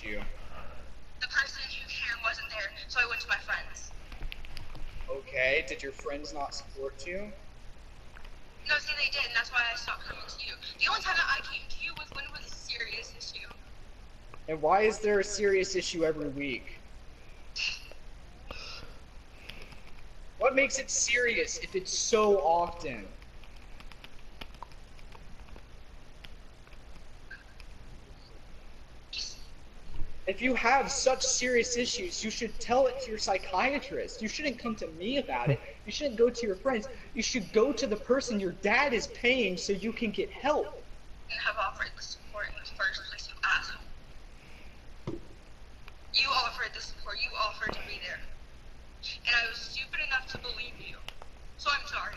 you? The person who cared wasn't there, so I went to my friends. Okay, did your friends not support you? No, see, they did, and that's why I stopped coming to you. The only time that I came to you was when it was a serious issue. And why is there a serious issue every week? What makes it serious if it's so often? If you have such serious issues, you should tell it to your psychiatrist. You shouldn't come to me about it. You shouldn't go to your friends. You should go to the person your dad is paying so you can get help. You have offered the support in the first place, you asshole. You offered the support. You offered to be there. And I was stupid enough to believe you. So I'm sorry.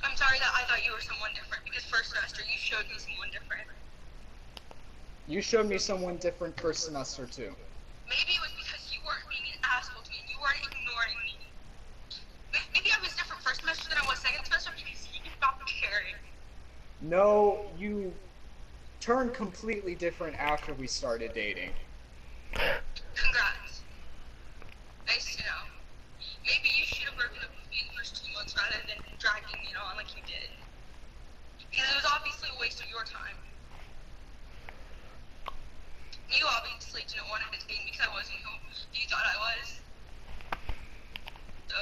I'm sorry that I thought you were someone different, because first semester you showed me someone different. You showed me someone different first semester too. Maybe it was because you weren't being an asshole to me and you weren't ignoring me. Maybe I was different first semester than I was second semester because you stopped caring. No, you turned completely different after we started dating. Congrats. Nice to know. Maybe you should have broken up with me in the first 2 months rather than dragging me on like you did. Because it was obviously a waste of your time. You obviously didn't want to date me because I wasn't who you thought I was. So.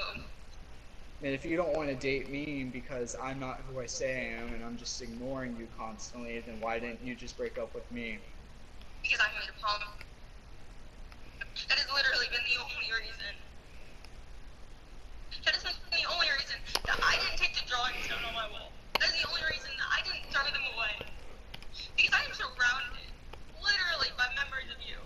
And if you don't want to date me because I'm not who I say I am and I'm just ignoring you constantly, then why didn't you just break up with me? Because I made a promise. That has literally been the only reason. That has been the only reason that I didn't take the drawings down on my wall. That is the only reason that I didn't throw them away. Because I am surrounded, literally, by memories of you.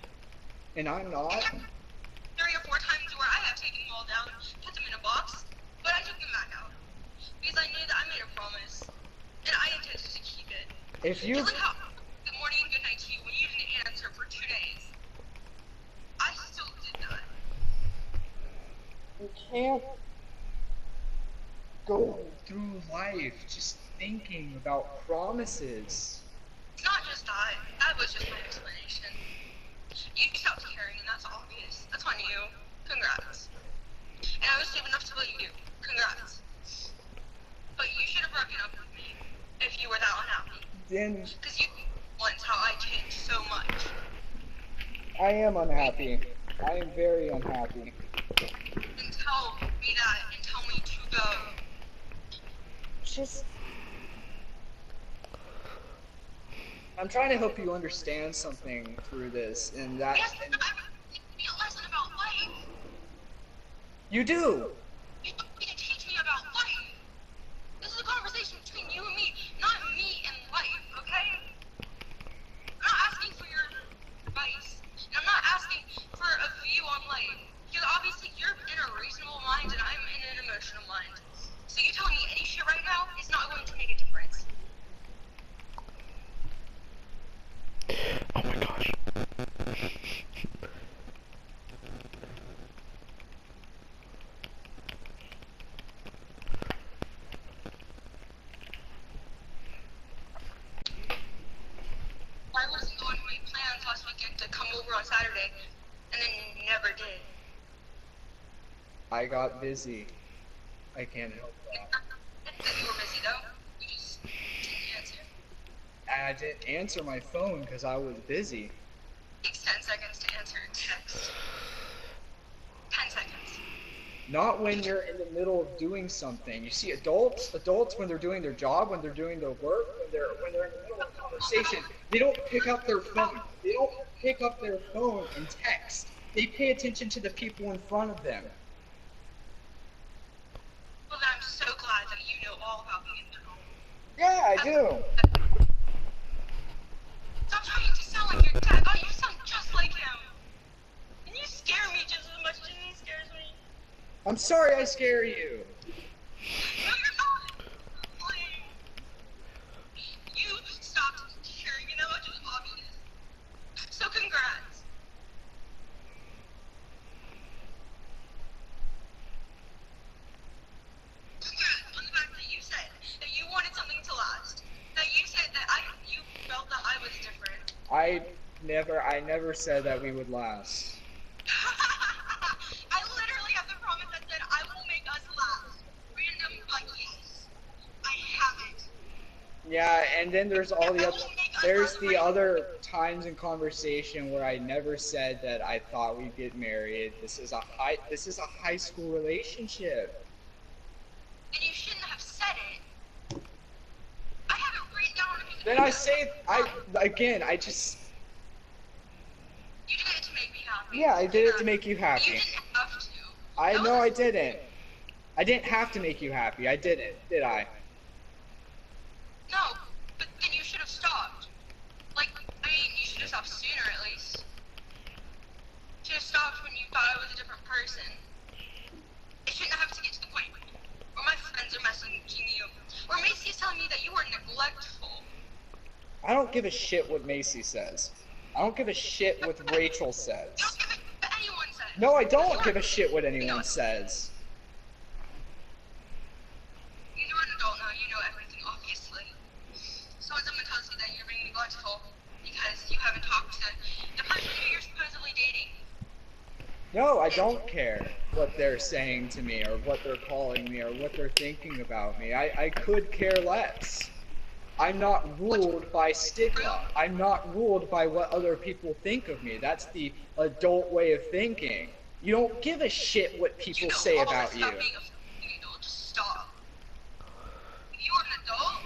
And I'm not? 3 or 4 times where I have taken them all down, put them in a box, but I took them back out. Because I knew that I made a promise, and I intended to keep it. If you... Just like how good morning and good night to you when you didn't answer for 2 days. I still did that. You can't go through life just thinking about promises. It's not just that. That was just my explanation. You stopped caring, and that's obvious. That's on you. Congrats. And I was stupid enough to believe you. Congrats. But you should have broken up with me if you were that unhappy. Then... Because you once how I changed so much. I am unhappy. I am very unhappy. Then tell me that and tell me to go. Just... I'm trying to help you understand something through this, and that... Yes, I'm teaching me a lesson about life. You do! You don't need to teach me about life. This is a conversation between you and me, not me and life, okay? I'm not asking for your advice. And I'm not asking for a view on life. Because obviously you're in a reasonable mind and I'm in an emotional mind. So you telling me any shit right now is not going to make a difference. Oh my gosh. I wasn't going to make plans last weekend to come over on Saturday, and then you never did. I got busy. I can't help that. You were busy though. You just didn't answer. I didn't answer my phone because I was busy. It takes 10 seconds to answer a text. 10 seconds. Not when you're in the middle of doing something. You see, adults when they're doing their job, when they're doing their work, when they're in the middle of a conversation, they don't pick up their phone. They don't pick up their phone and text. They pay attention to the people in front of them. Well, then I'm so glad that you know all about the internal. Yeah, I do. Stop trying to sound like your dad. Oh, you sound just like him. And you scare me just as much as he scares me. I'm sorry I scare you. No, you're not. Please. You stopped caring, and that much was obvious. So congrats. Congrats on the fact that you said that you wanted something to last. That you said that you felt that I was different. I never said that we would last. I literally have the promise that said I will make us last. Random, but yes. I have it. Yeah, and then there's all the I other, will make us there's last the random. other times in conversation where I never said that I thought we'd get married. This is a high school relationship. And you shouldn't have said it. I have it written down on a piece of Then I paper. say, I just, You did it to make me happy. yeah, I did it to make you You happy. didn't have to. I That know was- I didn't. I didn't have to make you happy. I didn't, did I? No, but then you should have stopped. Like, I mean, you should have stopped sooner at least. Should have stopped when you thought I was a different person. It shouldn't have to get to the point where my friends are messaging you, or Macy is telling me that you were neglectful. I don't give a shit what Macy says. I don't give a shit what Rachel You says. don't give a what anyone says. No, I don't You're- give a shit what anyone says. You're an adult now, you know everything, obviously. So when someone tells you that you're being neglectful because you haven't talked to the person who you're supposedly dating, No, I don't care what they're saying to me or what they're calling me or what they're thinking about me. I could care less. I'm not ruled by stigma. I'm not ruled by what other people think of me. That's the adult way of thinking. You don't give a shit what people you know say all about this you. about being a fucking adult. Just stop. If you were an adult,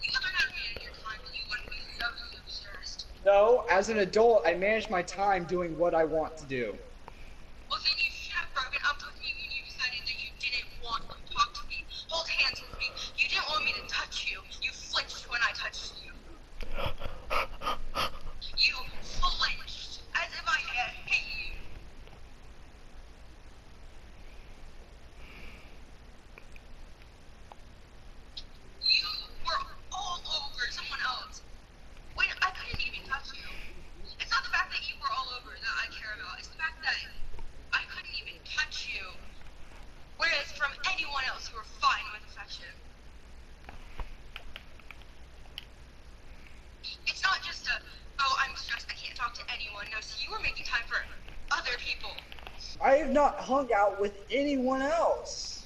you would learn how to manage your time, and you wouldn't be so stressed. No, as an adult, I manage my time doing what I want to do. Well, then you should have broken up with me when you decided that you didn't want to talk to me, hold hands with me. You didn't want me to touch you. You flinched when I touched you. You flinched as if I had hit you. You were all over someone else when I couldn't even touch you. It's not the fact that you were all over that I care about. It's the fact that I couldn't even touch you. Whereas from anyone else, you were fine with affection. It's not just a, oh, I'm stressed, I can't talk to anyone. No, so you were making time for other people. I have not hung out with anyone else.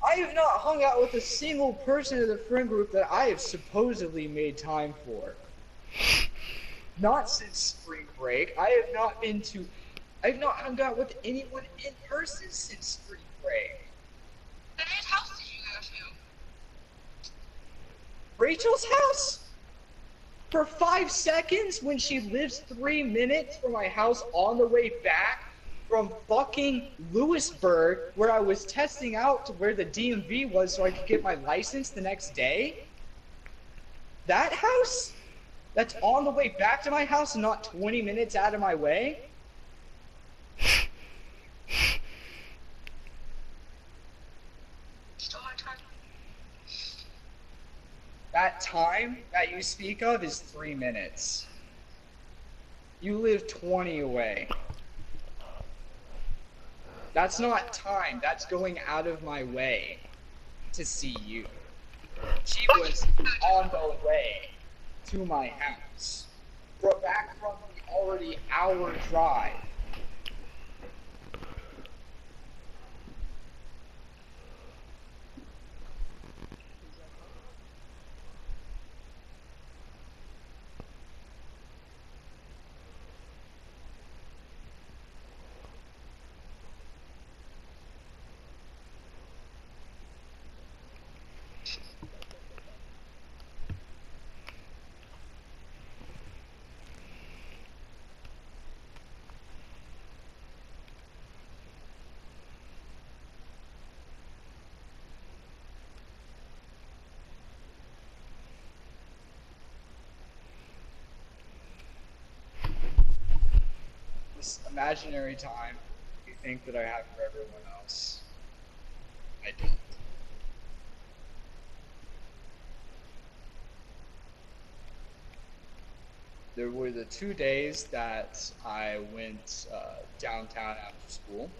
I have not hung out with a single person in the friend group that I have supposedly made time for. Not since spring break. I have not hung out with anyone in person since spring break. Then whose house did you go to? Rachel's house? For 5 seconds when she lives 3 minutes from my house on the way back from fucking Lewisburg, where I was testing out to where the DMV was so I could get my license the next day? That house? That's on the way back to my house and not 20 minutes out of my way? Still had time. That time that you speak of is 3 minutes. You live 20 away. That's not time, that's going out of my way to see you. She was on the way to my house. Back from the already hour drive. This imaginary time you think that I have for everyone else. I don't. There were the 2 days that I went downtown after school,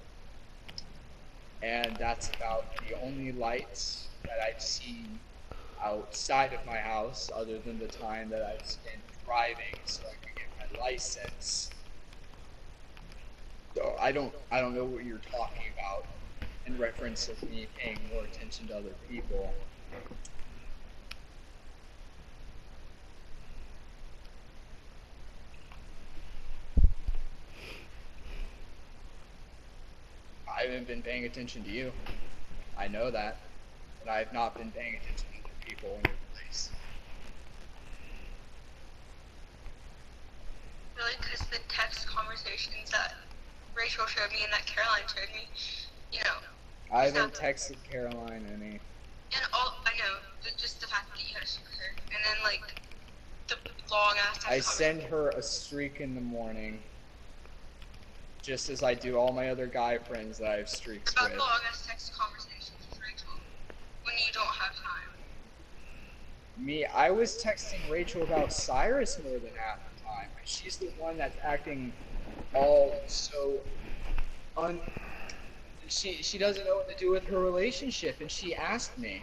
and that's about the only lights that I've seen outside of my house other than the time that I spent driving so I could get my license. So I don't know what you're talking about in reference of me paying more attention to other people. I haven't been paying attention to you. I know that. But I have not been paying attention to other people in your place. Really, because the text conversations that Rachel showed me and that Caroline showed me, you know. I haven't texted Caroline any. And I know, just the fact that you had a streak with her. And then, like, the long ass text I send her a streak in the morning. Just as I do all my other guy friends that I have streaks about with. the long ass text conversations with Rachel when you don't have time. I was texting Rachel about Cyrus more than half the time. She's the one that's acting all so she doesn't know what to do with her relationship, and she asked me.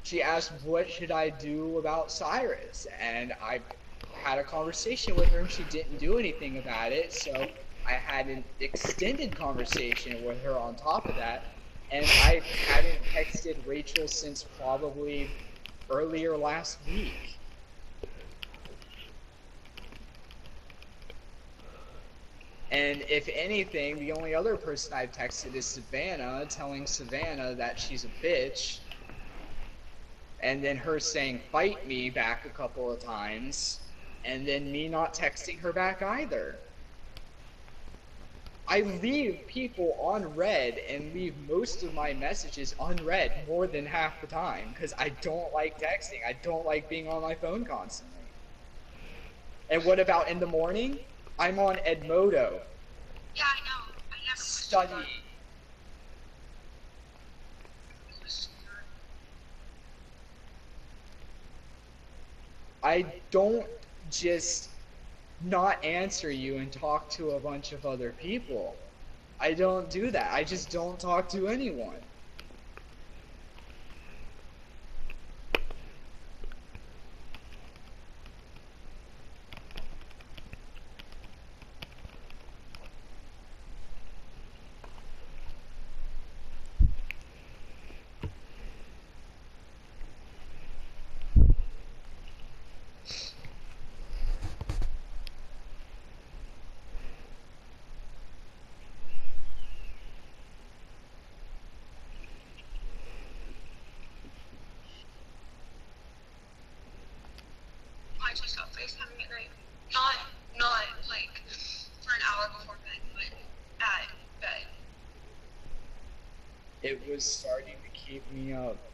She asked what should I do about Cyrus, and I had a conversation with her and she didn't do anything about it, so I had an extended conversation with her on top of that, and I hadn't texted Rachel since probably earlier last week. And if anything, the only other person I've texted is Savannah, telling Savannah that she's a bitch, and then her saying fight me back a couple of times, and then me not texting her back either. I leave people unread and leave most of my messages unread more than half the time because I don't like texting. I don't like being on my phone constantly. And what about in the morning? I'm on Edmodo. Yeah, I know. I never Studying. I don't just not answer you and talk to a bunch of other people. I don't do that. I just don't talk to anyone. I just got FaceTiming at night. Not like for an hour before bed, but at bed. It was starting to keep me up.